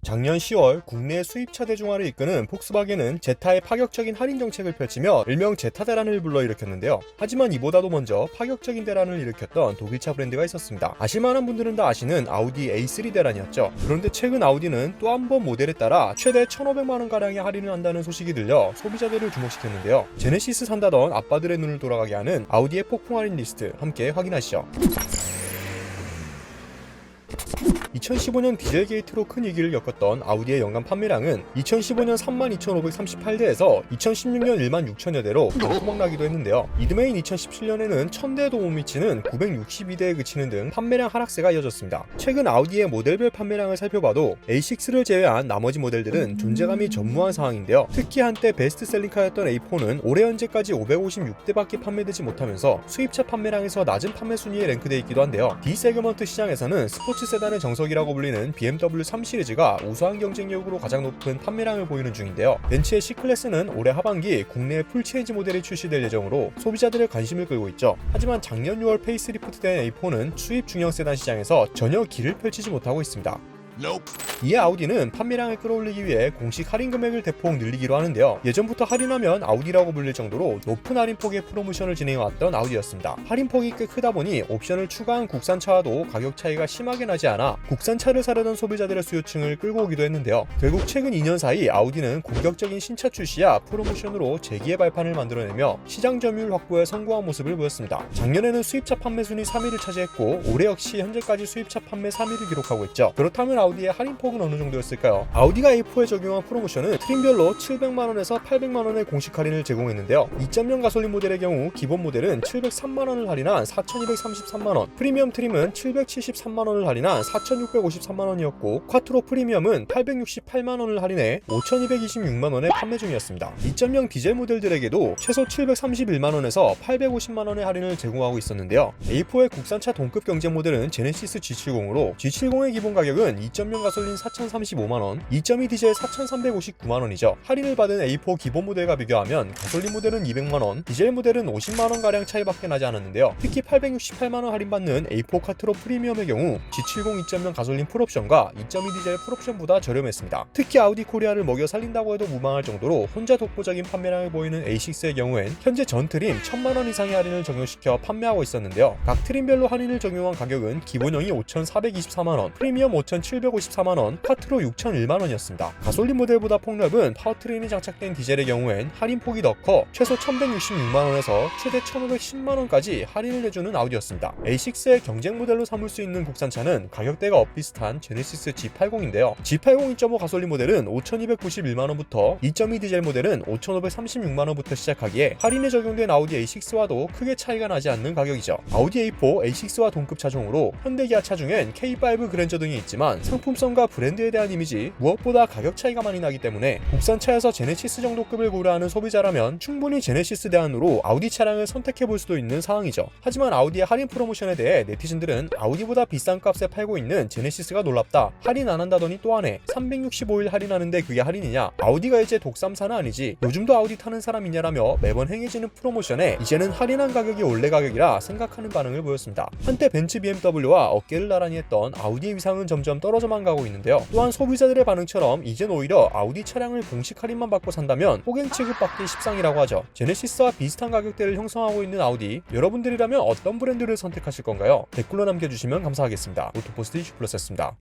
작년 10월 국내 수입차 대중화를 이끄는 폭스바겐은 제타의 파격적인 할인 정책을 펼치며 일명 제타 대란을 불러일으켰는데요. 하지만 이보다도 먼저 파격적인 대란을 일으켰던 독일차 브랜드가 있었습니다. 아실만한 분들은 다 아시는 아우디 A3 대란이었죠. 그런데 최근 아우디는 또 한 번 모델에 따라 최대 1,500만원가량의 할인을 한다는 소식이 들려 소비자들을 주목시켰는데요. 제네시스 산다던 아빠들의 눈을 돌아가게 하는 아우디의 폭풍 할인 리스트 함께 확인하시죠. 2015년 디젤 게이트로 큰 위기를 겪었던 아우디의 연간 판매량은 2015년 32,538대에서 2016년 16,000여 대로 토막나기도 했는데요. 이듬해인 2017년에는 1000대에도 못 미치는 962대에 그치는 등 판매량 하락세가 이어졌습니다. 최근 아우디의 모델별 판매량을 살펴봐도 A6를 제외한 나머지 모델들은 존재감이 전무한 상황인데요. 특히 한때 베스트셀링카였던 A4는 올해 현재까지 556대밖에 판매되지 못하면서 수입차 판매량에서 낮은 판매 순위에 랭크되어 있기도 한데요. D 세그먼트 시장에서는 스포츠 세단의 정석이라고 불리는 BMW 3 시리즈가 우수한 경쟁력으로 가장 높은 판매량을 보이는 중인데요. 벤츠의 C클래스는 올해 하반기 국내에 풀체인지 모델이 출시될 예정으로 소비자들의 관심을 끌고 있죠. 하지만 작년 6월 페이스리프트된 A4는 수입 중형 세단 시장에서 전혀 길을 펼치지 못하고 있습니다. 이에 아우디는 판매량을 끌어올리기 위해 공식 할인 금액을 대폭 늘리기로 하는데요. 예전부터 할인하면 아우디라고 불릴 정도로 높은 할인폭의 프로모션을 진행해왔던 아우디였습니다. 할인폭이 꽤 크다 보니 옵션을 추가한 국산차와도 가격 차이가 심하게 나지 않아 국산차를 사려던 소비자들의 수요층을 끌고 오기도 했는데요. 결국 최근 2년 사이 아우디는 공격적인 신차 출시와 프로모션으로 재기의 발판을 만들어내며 시장 점유율 확보에 성공한 모습을 보였습니다. 작년에는 수입차 판매 순위 3위를 차지했고 올해 역시 현재까지 수입차 판매 3위를 기록하고 있죠. 그렇다면 아우디의 할인폭은 어느 정도였을까요? 아우디가 A4에 적용한 프로모션은 트림별로 700만원에서 800만원의 공식 할인을 제공했는데요. 2.0 가솔린 모델의 경우 기본 모델은 703만원을 할인한 4,233만원, 프리미엄 트림은 773만원을 할인한 4,653만원이었고 쿼트로 프리미엄은 868만원을 할인해 5,226만원에 판매 중이었습니다. 2.0 디젤 모델들에게도 최소 731만원에서 850만원의 할인을 제공하고 있었는데요. A4의 국산차 동급 경쟁 모델은 제네시스 G70으로 G70의 기본 가격은 2.0 가솔린 4,035만원, 2.2 디젤 4,359만원이죠. 할인을 받은 A4 기본 모델과 비교하면 가솔린 모델은 200만원, 디젤 모델은 50만원가량 차이밖에 나지 않았는데요. 특히 868만원 할인받는 A4 쿼트로 프리미엄의 경우 G70 2.0 가솔린 풀옵션과 2.2 디젤 풀옵션보다 저렴했습니다. 특히 아우디 코리아를 먹여 살린다고 해도 무방할 정도로 혼자 독보적인 판매량을 보이는 A6의 경우엔 현재 전 트림 1,000만원 이상의 할인을 적용시켜 판매하고 있었는데요. 각 트림별로 할인을 적용한 가격은 기본형이 5,424만원, 프리미엄 5,754만원, 쿼트로 6,001만원이었습니다. 가솔린 모델보다 폭넓은 파워트레인이 장착된 디젤의 경우엔 할인폭이 더 커 최소 1,166만원에서 최대 1,510만원까지 할인을 해주는 아우디였습니다. A6의 경쟁 모델로 삼을 수 있는 국산차는 가격대가 엇비슷한 제네시스 G80인데요. G80 2.5 가솔린 모델은 5,291만원부터 2.2 디젤 모델은 5,536만원부터 시작하기에 할인에 적용된 아우디 A6와도 크게 차이가 나지 않는 가격이죠. 아우디 A4, A6와 동급 차종으로 현대기아 차중엔 K5 그랜저 등이 있지만 상품성과 브랜드에 대한 이미지, 무엇보다 가격 차이가 많이 나기 때문에 국산차에서 제네시스 정도급을 고려하는 소비자라면 충분히 제네시스 대안으로 아우디 차량을 선택해볼 수도 있는 상황이죠. 하지만 아우디의 할인 프로모션에 대해 네티즌들은 아우디보다 비싼 값에 팔고 있는 제네시스가 놀랍다, 할인 안 한다더니 또 하네, 365일 할인하는데 그게 할인이냐, 아우디가 이제 독삼사는 아니지, 요즘도 아우디 타는 사람이냐라며 매번 행해지는 프로모션에 이제는 할인한 가격이 원래 가격이라 생각하는 반응을 보였습니다. 한때 벤츠 BMW와 어깨를 나란히 했던 아우디의 위상은 점점 떨어져만 가고 있는데요. 또한 소비자들의 반응처럼 이젠 오히려 아우디 차량을 공식 할인만 받고 산다면 호갱 취급받기 십상이라고 하죠. 제네시스와 비슷한 가격대를 형성하고 있는 아우디, 여러분들이라면 어떤 브랜드를 선택하실 건가요? 댓글로 남겨주시면 감사하겠습니다. 오토포스트 이슈플러스였습니다.